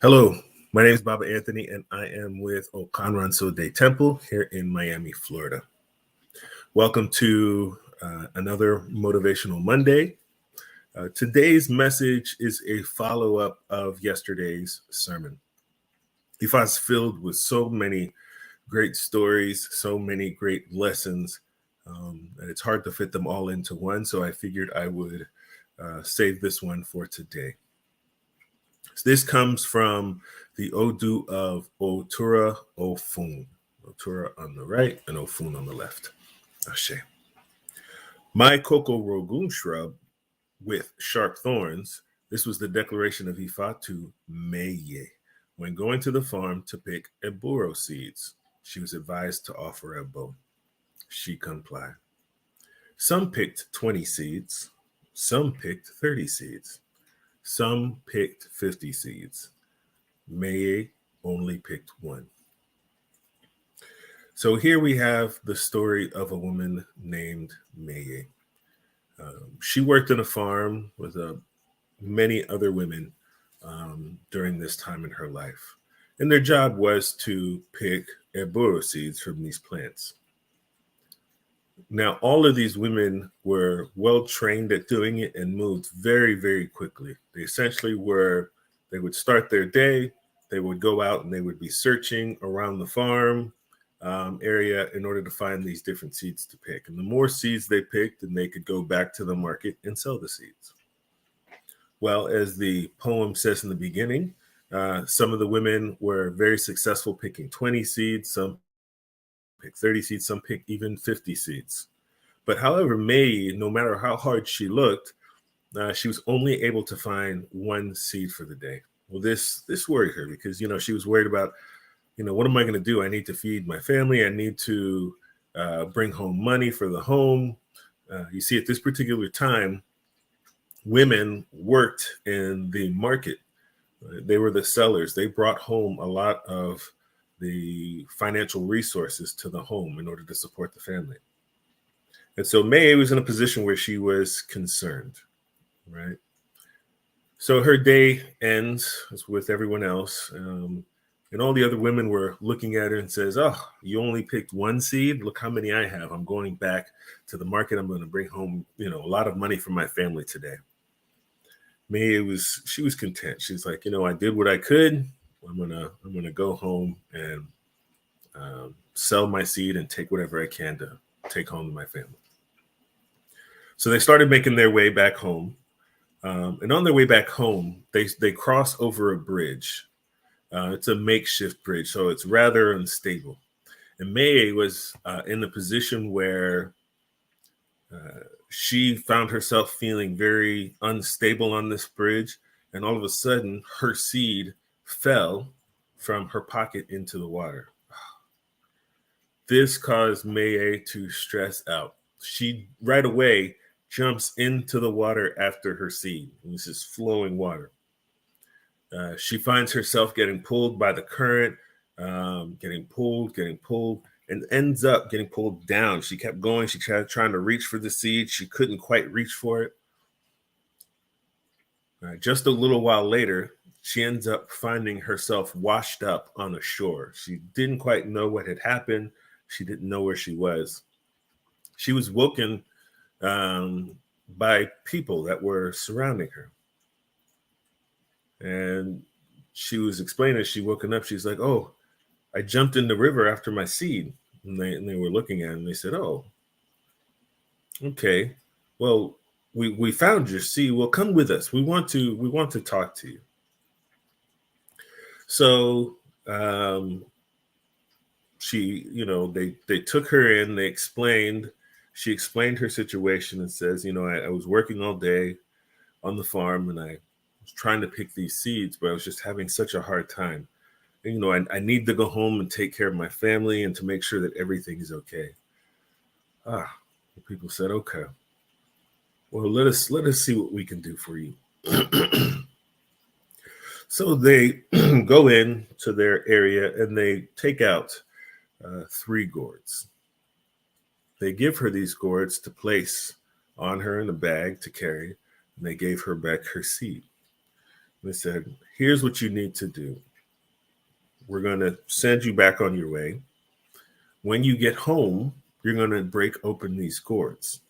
Hello, my name is Baba Anthony, and I am with Okanranso Day Temple here in Miami, Florida. Welcome to another Motivational Monday. Today's message is a follow up of yesterday's sermon. Ifa is filled with so many great stories, so many great lessons, and it's hard to fit them all into one. So I figured I would save this one for today. This comes from the Odu of Otura Ofun. Otura on the right and Ofun on the left. Ashe. My Coco Rogun shrub with sharp thorns. This was the declaration of Ifa to Meye when going to the farm to pick eburo seeds. She was advised to offer ebo. She complied. Some picked 20 seeds. Some picked 30 seeds. Some picked 50 seeds. Meye only picked one. So here we have the story of a woman named Meye. She worked in a farm with many other women during this time in her life. And their job was to pick eburo seeds from these plants. Now, all of these women were well trained at doing it and moved very, very quickly. They essentially they would start their day, they would go out and they would be searching around the farm area in order to find these different seeds to pick. And the more seeds they picked, then they could go back to the market and sell the seeds. Well, as the poem says in the beginning, some of the women were very successful picking 20 seeds, some pick 30 seeds, some pick even 50 seeds. But however, May, no matter how hard she looked, she was only able to find one seed for the day. Well, this worried her because, she was worried about, what am I going to do? I need to feed my family. I need to bring home money for the home. You see, at this particular time, women worked in the market. They were the sellers. They brought home a lot of the financial resources to the home in order to support the family. And so May was in a position where she was concerned, right? So her day ends with everyone else. And all the other women were looking at her and says, "Oh, you only picked one seed? Look how many I have. I'm going back to the market. I'm going to bring home, a lot of money for my family today." May she was content. She's like, I did what I could. I'm gonna go home and sell my seed and take whatever I can to take home to my family. So they started making their way back home, and on their way back home, they cross over a bridge. It's a makeshift bridge, so it's rather unstable. And May was in a position where she found herself feeling very unstable on this bridge, and all of a sudden, her seed fell from her pocket into the water. This caused May to stress out. She right away jumps into the water after her seed. And this is flowing water. She finds herself getting pulled by the current, getting pulled, and ends up getting pulled down. She kept going. She tried trying to reach for the seed. She couldn't quite reach for it. Just a little while later, she ends up finding herself washed up on a shore. She didn't quite know what had happened. She didn't know where she was. She was woken by people that were surrounding her. And she was explaining as she woken up, she's like, "Oh, I jumped in the river after my seed." And they were looking at her and they said, "Oh, okay. Well, we found your seed. Well, come with us. We want to talk to you." So she, they took her in, she explained her situation and says, I was working all day on the farm and I was trying to pick these seeds, but I was just having such a hard time. And, I need to go home and take care of my family and to make sure that everything is okay. The people said, "Okay, well, let us see what we can do for you." So they go in to their area and they take out 3 gourds. They give her these gourds to place on her in a bag to carry, and they gave her back her seed. They said, here's what you need to do. We're going to send you back on your way. When you get home, you're going to break open these gourds.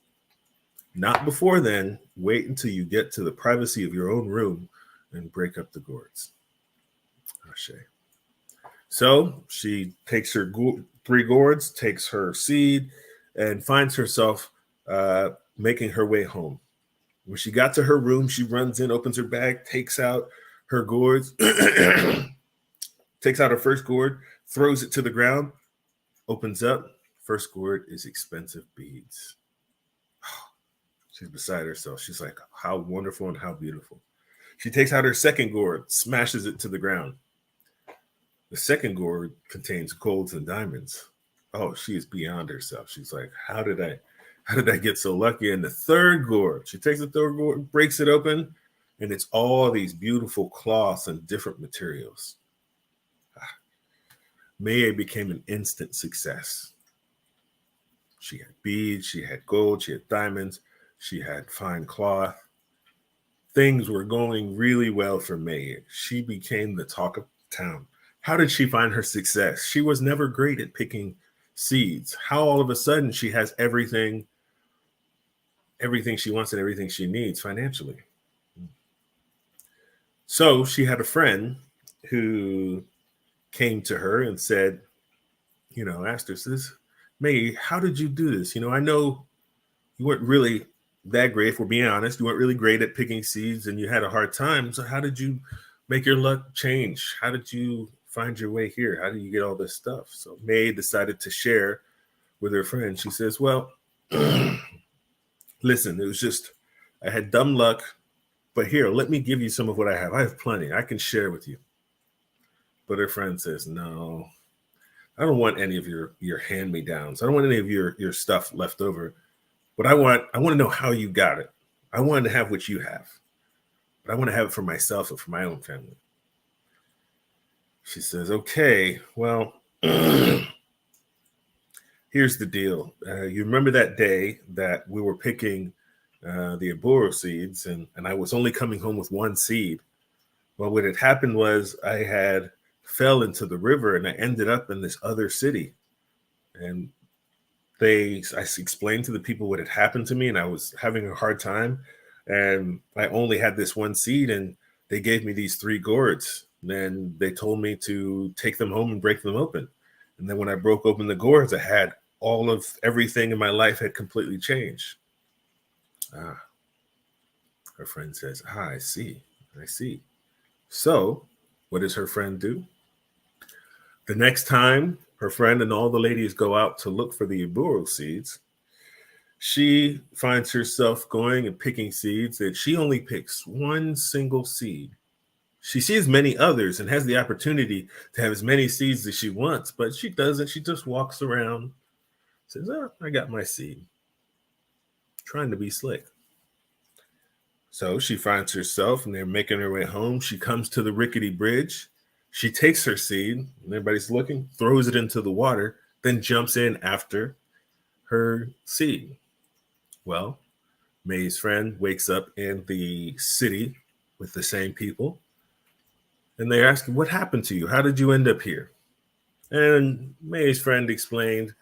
Not before then. Wait until you get to the privacy of your own room and break up the gourds. Ashe. So she takes her 3 gourds, takes her seed, and finds herself making her way home. When she got to her room, she runs in, opens her bag, takes out her gourds, takes out her first gourd, throws it to the ground, opens up. First gourd is expensive beads. She's beside herself. She's like, how wonderful and how beautiful. She takes out her second gourd, smashes it to the ground. The second gourd contains golds and diamonds. Oh, she is beyond herself. She's like, how did I get so lucky? And the third gourd, she takes the third gourd, breaks it open, and it's all these beautiful cloths and different materials. Meye became an instant success. She had beads, she had gold, she had diamonds, she had fine cloth. Things were going really well for Meye. She became the talk of town. How did she find her success? She was never great at picking seeds. How all of a sudden she has everything she wants and everything she needs financially. So she had a friend who came to her and said, asked her, says, Meye, how did you do this? I know you weren't really that great, if we're being honest. You weren't really great at picking seeds and you had a hard time. So how did you make your luck change? How did you find your way here? How did you get all this stuff? So Meye decided to share with her friend. She says, well, listen, it was just, I had dumb luck, but here, let me give you some of what I have. I have plenty. I can share with you. But her friend says, no, I don't want any of your hand-me-downs. I don't want any of your stuff left over. But I want to know how you got it. I want to have what you have. But I want to have it for myself and for my own family. She says, okay, well, here's the deal. You remember that day that we were picking the Aburo seeds and I was only coming home with 1 seed? Well, what had happened was I had fell into the river and I ended up in this other city. And I explained to the people what had happened to me and I was having a hard time. And I only had this 1 seed and they gave me these 3 gourds. Then they told me to take them home and break them open. And then when I broke open the gourds, I had all of everything in my life had completely changed. Her friend says, I see. So what does her friend do? The next time her friend and all the ladies go out to look for the Aburo seeds, she finds herself going and picking seeds that she only picks 1 single seed. She sees many others and has the opportunity to have as many seeds as she wants, but she doesn't. She just walks around, says, I got my seed. Trying to be slick. So she finds herself and they're making her way home. She comes to the rickety bridge. She takes her seed and everybody's looking, throws it into the water, then jumps in after her seed. Well, Meye's friend wakes up in the city with the same people. And they ask, what happened to you? How did you end up here? And Meye's friend explained,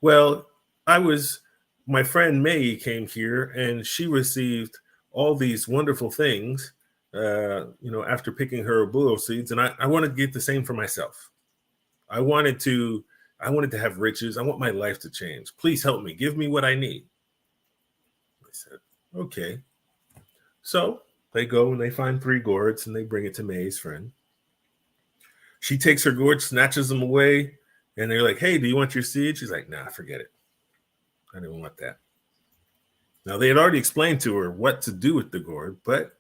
well, my friend Meye came here and she received all these wonderful things, after picking her Aburo seeds. And I wanted to get the same for myself. I wanted to have riches. I want my life to change. Please help me. Give me what I need. I said, okay. So they go and they find 3 gourds and they bring it to Meye's friend. She takes her gourd, snatches them away, and they're like, hey, do you want your seed? She's like, nah, forget it. I didn't want that. Now, they had already explained to her what to do with the gourd, but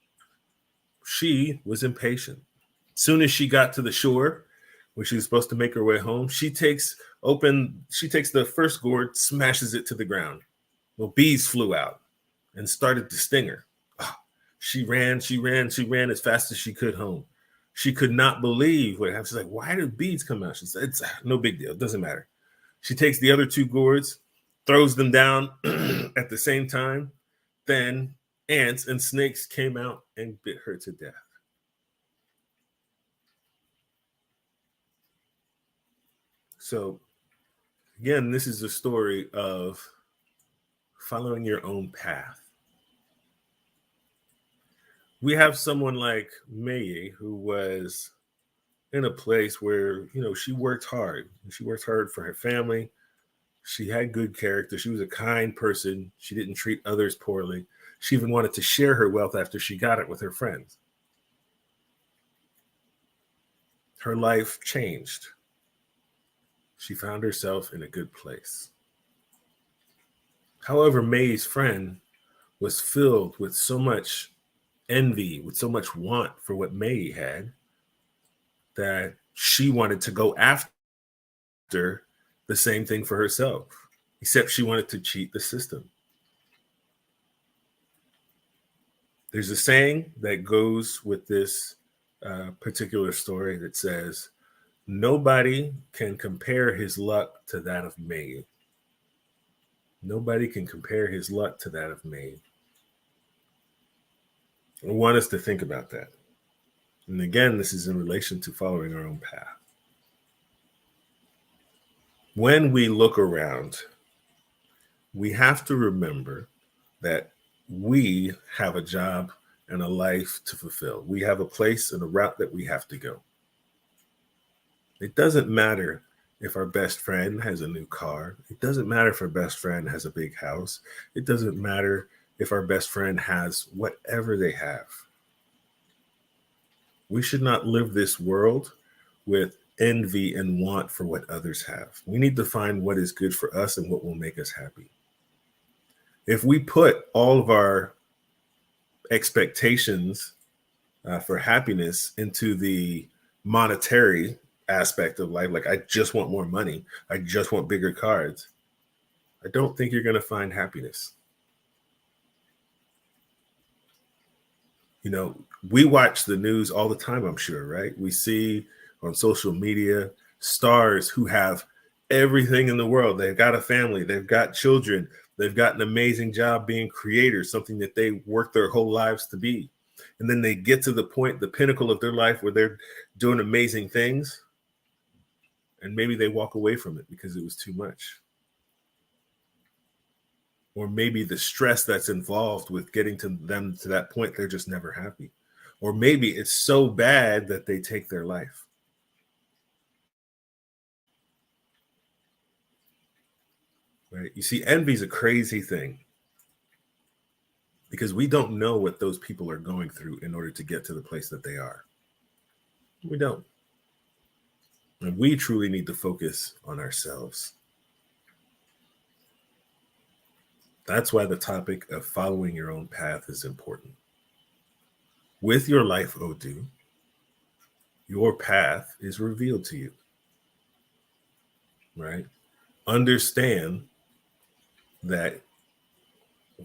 she was impatient. As soon as she got to the shore, when she was supposed to make her way home, she takes the first gourd, smashes it to the ground. Well, bees flew out and started to sting her. She ran as fast as she could home. She could not believe what happened. She's like, why did bees come out? She said, it's no big deal. It doesn't matter. She takes the other 2 gourds, throws them down at the same time. Then ants and snakes came out and bit her to death. So, again, this is a story of following your own path. We have someone like Mei who was in a place where, she worked hard. She worked hard for her family. She had good character. She was a kind person. She didn't treat others poorly. She even wanted to share her wealth after she got it with her friends. Her life changed. She found herself in a good place. However, Mei's friend was filled with so much envy, with so much want for what Mei had, that she wanted to go after the same thing for herself, except she wanted to cheat the system. There's a saying that goes with this particular story that says, nobody can compare his luck to that of Mei. Nobody can compare his luck to that of Mei. I want us to think about that. And again, this is in relation to following our own path. When we look around, we have to remember that we have a job and a life to fulfill. We have a place and a route that we have to go. It doesn't matter if our best friend has a new car. It doesn't matter if our best friend has a big house. It doesn't matter if our best friend has whatever they have. We should not live this world with envy and want for what others have. We need to find what is good for us and what will make us happy. If we put all of our expectations for happiness into the monetary aspect of life, like I just want more money, I just want bigger cars, I don't think you're going to find happiness. We watch the news all the time, I'm sure, right? We see on social media stars who have everything in the world. They've got a family, they've got children, they've got an amazing job being creators, something that they work their whole lives to be. And then they get to the point, the pinnacle of their life where they're doing amazing things. And maybe they walk away from it because it was too much. Or maybe the stress that's involved with getting to them to that point, they're just never happy. Or maybe it's so bad that they take their life. Right? You see, envy is a crazy thing because we don't know what those people are going through in order to get to the place that they are. We don't. And we truly need to focus on ourselves. That's why the topic of following your own path is important. With your life, Odu, your path is revealed to you, right? Understand that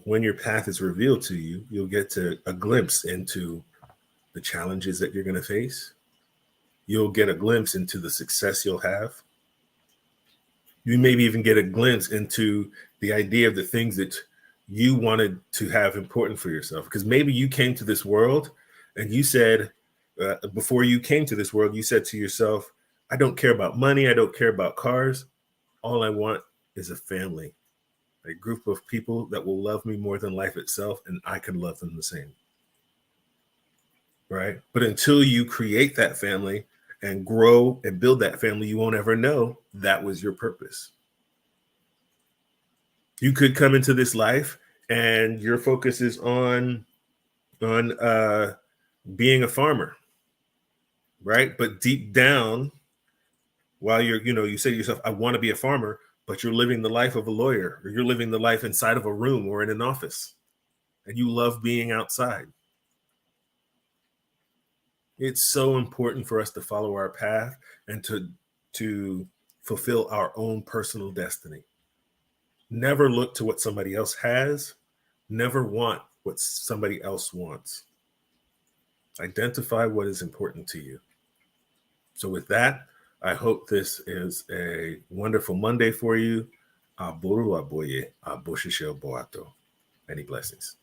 when your path is revealed to you, you'll get to a glimpse into the challenges that you're going to face. You'll get a glimpse into the success you'll have. You maybe even get a glimpse into the idea of the things that you wanted to have important for yourself. Because maybe you came to this world and you said, before you came to this world, you said to yourself, I don't care about money. I don't care about cars. All I want is a family, a group of people that will love me more than life itself, and I can love them the same. Right? But until you create that family and grow and build that family, you won't ever know that was your purpose. You could come into this life and your focus is on being a farmer, right? But deep down, while you say to yourself, I want to be a farmer, but you're living the life of a lawyer, or you're living the life inside of a room or in an office, and you love being outside. It's so important for us to follow our path and to fulfill our own personal destiny. Never look to what somebody else has. Never want what somebody else wants. Identify what is important to you. So with that, I hope this is a wonderful Monday for you. Aboru aboye, aboshishe boato. Many blessings.